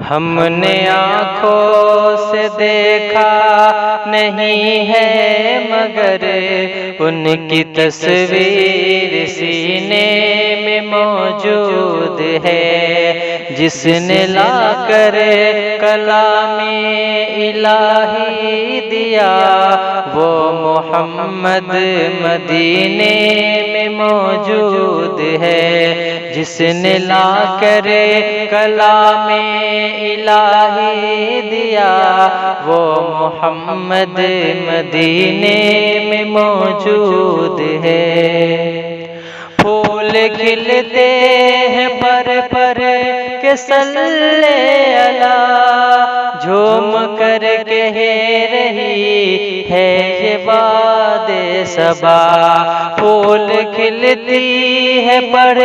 ہم نے آنکھوں سے دیکھا نہیں ہے مگر ان کی تصویر سینے میں موجود ہے، جس نے لا کر کلام الہی دیا وہ محمد مدینے میں موجود ہے، جس نے لا کر کلام الہی دیا وہ محمد مدینے میں موجود ہے۔ پھول کھلتے ہیں پر کہ صلی اللہ، جھوم کر کہہ رہی ہے یہ باد صبا۔ پھول کھلتی ہے پر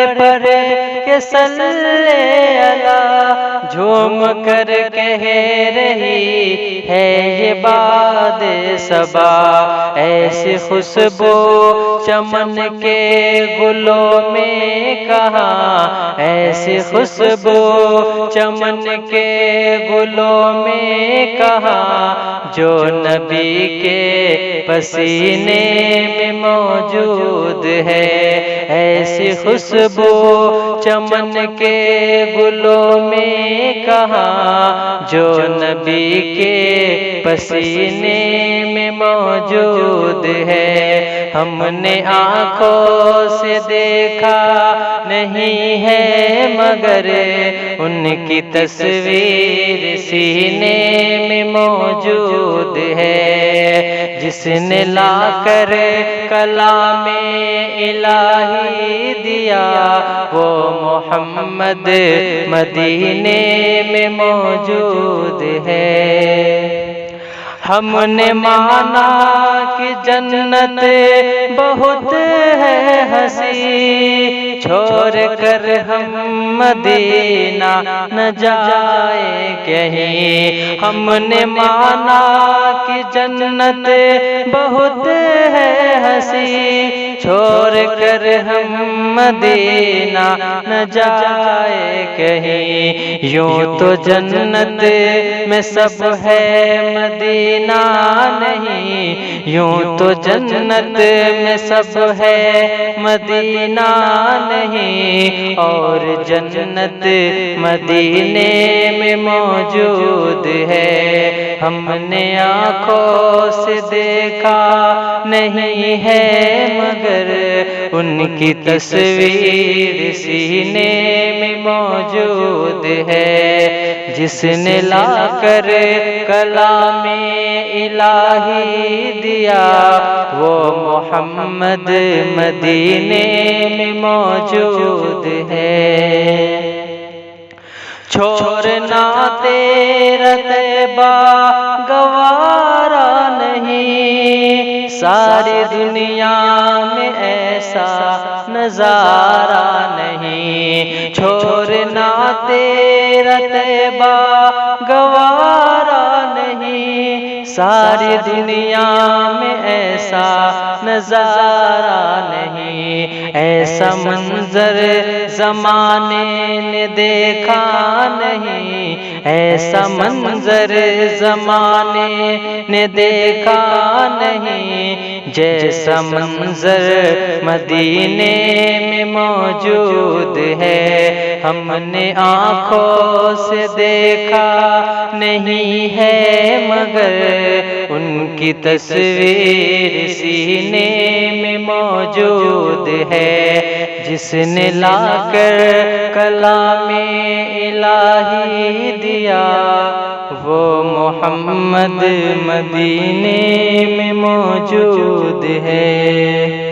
کہ صلی اللہ، جھوم کر کہہ رہی ہے یہ باد صبا۔ ایسی خوشبو چمن کے گلوں میں کہاں، ایسی خوشبو چمن کے گلوں میں کہاں، جو نبی کے پسینے میں موجود ہے۔ ایسی خوشبو چمن کے گلوں میں کہاں، جو نبی کے پسینے میں موجود ہے۔ ہم نے آنکھوں سے دیکھا نہیں ہے مگر ان کی تصویر سینے میں موجود ہے، جس نے لا کر کلام الہی دیا وہ محمد مدینے میں موجود ہے۔ ہم نے مانا کہ جنت بہت ہے ہنسی، چھوڑ کر ہم مدینہ نہ جائیں کہیں۔ ہم نے مانا کہ جنت بہت ہے ہنسی، چھوڑ کر ہم مدینہ نہ جائیں کہیں۔ یوں تو جنت میں سب ہے مدینہ نہیں، یوں تو جنت میں سب ہے مدینہ نہیں، اور جنت مدینے میں موجود ہے۔ ہم نے آنکھوں سے دیکھا نہیں ہے مگر ان کی تصویر سینے میں موجود ہے، جس نے لا کر کلام الہی دیا وہ محمد مدینے میں موجود ہے۔ چھوڑنا تیرا طیبہ گوارا نہیں، ساری دنیا میں ایسا نظارہ نہیں۔ چھوڑنا تیرا طیبہ گوارا نہیں، ساری دنیا میں ایسا نظارہ نہیں۔ ایسا منظر زمانے نے دیکھا نہیں، ایسا منظر زمانے نے دیکھا نہیں، جیسا منظر مدینے میں موجود ہے۔ ہم نے آنکھوں سے دیکھا نہیں ہے مگر ان کی تصویر سینے میں موجود ہے، جس نے لا کر کلام الہی دیا وہ محمد مدینے میں موجود ہے۔